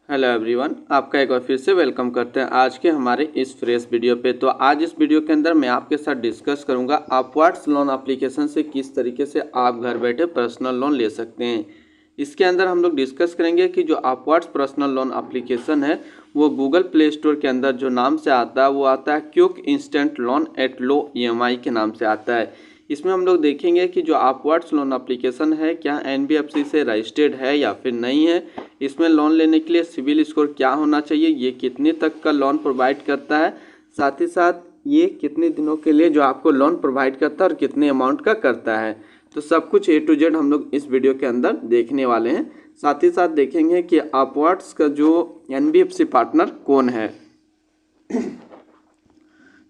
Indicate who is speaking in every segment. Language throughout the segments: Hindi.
Speaker 1: हेलो एवरीवन, आपका एक बार फिर से वेलकम करते हैं आज के हमारे इस फ्रेश वीडियो पे। तो आज इस वीडियो के अंदर मैं आपके साथ डिस्कस करूंगा अपवर्ड्स लोन एप्लीकेशन से किस तरीके से आप घर बैठे पर्सनल लोन ले सकते हैं। इसके अंदर हम लोग डिस्कस करेंगे कि जो अपवर्ड्स पर्सनल लोन एप्लीकेशन है वो गूगल प्ले स्टोर के अंदर जो नाम से आता है वो आता है quick instant loan at low EMI के नाम से आता है। इसमें हम लोग देखेंगे कि जो अपवर्ड्स लोन एप्लीकेशन है क्या NBFC से रजिस्टर्ड है या फिर नहीं है, इसमें लोन लेने के लिए सिविल स्कोर क्या होना चाहिए, ये कितने तक का लोन प्रोवाइड करता है, साथ ही साथ ये कितने दिनों के लिए जो आपको लोन प्रोवाइड करता है और कितने अमाउंट का करता है। तो सब कुछ A to Z हम लोग इस वीडियो के अंदर देखने वाले हैं। साथ ही साथ देखेंगे कि अपवर्ड्स का जो NBFC पार्टनर कौन है।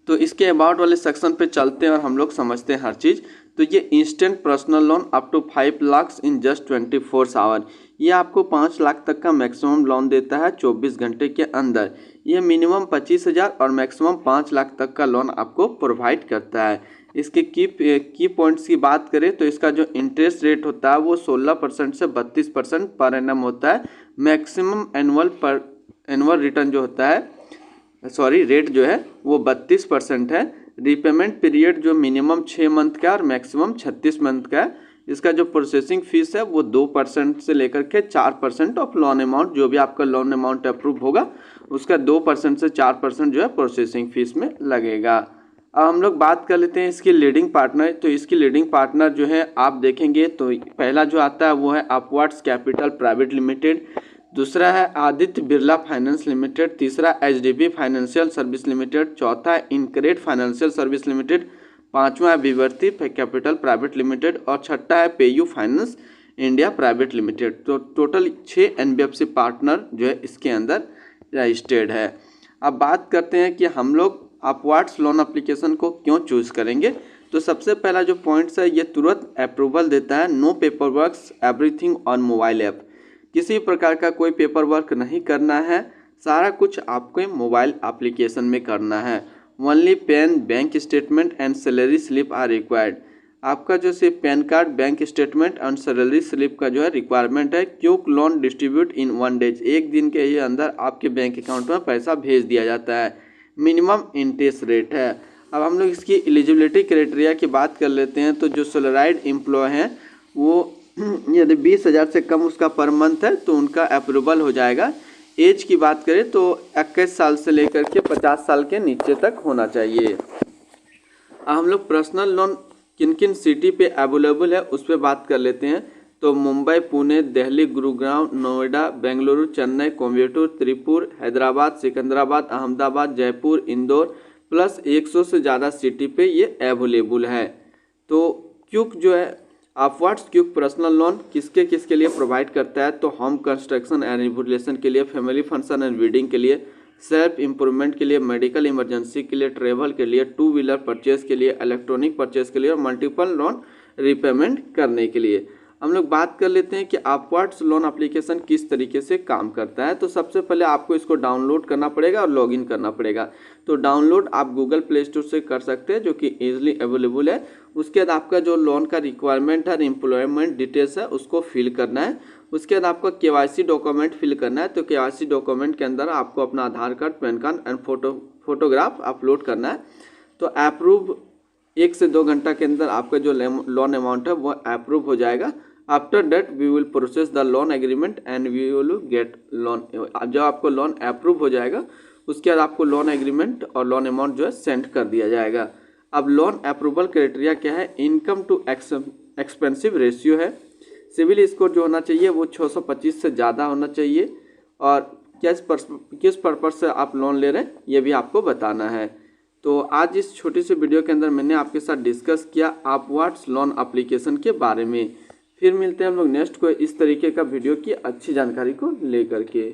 Speaker 1: तो इसके अबाउट वाले सेक्शन पे चलते हैं और हम लोग समझते हैं हर चीज़। तो ये instant personal loan up to 5 lakh in just 24 hour, ये आपको 5 लाख तक का मैक्सिमम लोन देता है 24 घंटे के अंदर। ये मिनिमम 25,000 और मैक्सिमम 5 लाख तक का लोन आपको प्रोवाइड करता है। इसके की पॉइंट्स की बात करें तो इसका जो इंटरेस्ट रेट होता है वो 16% से 32% पर एनम होता है। मैक्सिमम एनुअल रिटर्न जो होता है रेट जो है वो 32% है। रीपेमेंट पीरियड जो मिनिमम 6 मंथ का और मैक्सिमम 36 मंथ का है। इसका जो प्रोसेसिंग फीस है वो 2% से लेकर के 4% ऑफ लोन अमाउंट, जो भी आपका लोन अमाउंट अप्रूव होगा उसका 2% से 4% जो है प्रोसेसिंग फीस में लगेगा। अब हम लोग बात कर लेते हैं इसकी लीडिंग पार्टनर। तो इसकी लीडिंग पार्टनर जो है आप देखेंगे तो पहला जो आता है वो है अपवर्ड्स कैपिटल प्राइवेट लिमिटेड, दूसरा है आदित्य बिरला फाइनेंस लिमिटेड, तीसरा HDB फाइनेंशियल सर्विस लिमिटेड, चौथा है इनक्रेड फाइनेंशियल सर्विस लिमिटेड, पांचवा है विवर्ती कैपिटल प्राइवेट लिमिटेड और छठा है PayU finance India private limited. तो टोटल 6 NBFC पार्टनर जो है इसके अंदर रजिस्टर्ड है। अब बात करते हैं कि हम लोग अपवर्ड्स लोन एप्लीकेशन को क्यों चूज़ करेंगे। तो सबसे पहला जो पॉइंट्स है ये तुरंत अप्रूवल देता है, no paper works everything on mobile app. किसी प्रकार का कोई पेपर वर्क नहीं करना है, सारा कुछ आपको मोबाइल एप्लीकेशन में करना है। Only PAN, bank statement and salary slip are required. आपका जो सिर्फ PAN card, bank statement and salary slip का जो है रिक्वायरमेंट है। Quick loan distribute in 1 days, एक दिन के ही अंदर आपके बैंक अकाउंट में पैसा भेज दिया जाता है। मिनिमम इंटरेस्ट रेट है। अब हम लोग इसकी एलिजिबिलिटी क्राइटेरिया की बात कर लेते हैं। तो जो सैलराइड एम्प्लॉय हैं वो यदि 20,000 से कम उसका पर मंथ है तो उनका अप्रूवल हो जाएगा। एज की बात करें तो 21 साल से लेकर के 50 साल के नीचे तक होना चाहिए। अब हम लोग पर्सनल लोन किन किन सिटी पे अवेलेबल है उस पर बात कर लेते हैं। तो मुंबई, पुणे, दिल्ली, गुरुग्राम, नोएडा, बेंगलुरु, चेन्नई, कोयम्बटूर, त्रिपुर, हैदराबाद, सिकंदराबाद, अहमदाबाद, जयपुर, इंदौर प्लस 100 से ज़्यादा सिटी पे ये अवेलेबल है। तो क्विक जो है अपवर्ड्स क्विक पर्सनल लोन किसके किसके लिए प्रोवाइड करता है। तो होम कंस्ट्रक्शन एंड रिनोवेशन के लिए, फैमिली फंक्शन एंड वेडिंग के लिए, सेल्फ इम्प्रूवमेंट के लिए, मेडिकल इमरजेंसी के लिए, ट्रेवल के लिए, 2 व्हीलर परचेज के लिए, इलेक्ट्रॉनिक परचेज के लिए और मल्टीपल लोन रिपेमेंट करने के लिए। हम लोग बात कर लेते हैं कि अपवर्ड्स लोन एप्लीकेशन किस तरीके से काम करता है। तो सबसे पहले आपको इसको डाउनलोड करना पड़ेगा और लॉगिन करना पड़ेगा। तो डाउनलोड आप गूगल प्ले स्टोर से कर सकते हैं जो कि ईजिली अवेलेबल है। उसके बाद आपका जो लोन का रिक्वायरमेंट है, एम्प्लॉयमेंट डिटेल्स है, उसको फिल करना है। उसके बाद आपको KYC डॉक्यूमेंट फिल करना है। तो KYC डॉक्यूमेंट के अंदर आपको अपना Aadhaar card, PAN card and photograph upload करना है। तो अप्रूव 1 से 2 घंटा के अंदर आपका जो लोन अमाउंट है वो अप्रूव हो जाएगा। After that we will process the loan agreement and we will get loan. जब आपको लोन अप्रूव हो जाएगा उसके बाद आपको लोन एग्रीमेंट और लोन अमाउंट जो है सेंड कर दिया जाएगा। अब लोन अप्रूवल क्राइटेरिया क्या है। इनकम टू एक्सपेंसिव रेशियो है। सिविल स्कोर जो होना चाहिए वो 625 से ज़्यादा होना चाहिए और किस पर्पज़ से आप लोन ले रहे हैं ये भी आपको बताना है। तो आज इस छोटी सी वीडियो के अंदर मैंने आपके साथ डिस्कस किया अपवर्ड्स लोन एप्लीकेशन के बारे में। फिर मिलते हैं हम लोग नेक्स्ट को इस तरीके का वीडियो की अच्छी जानकारी को लेकर के।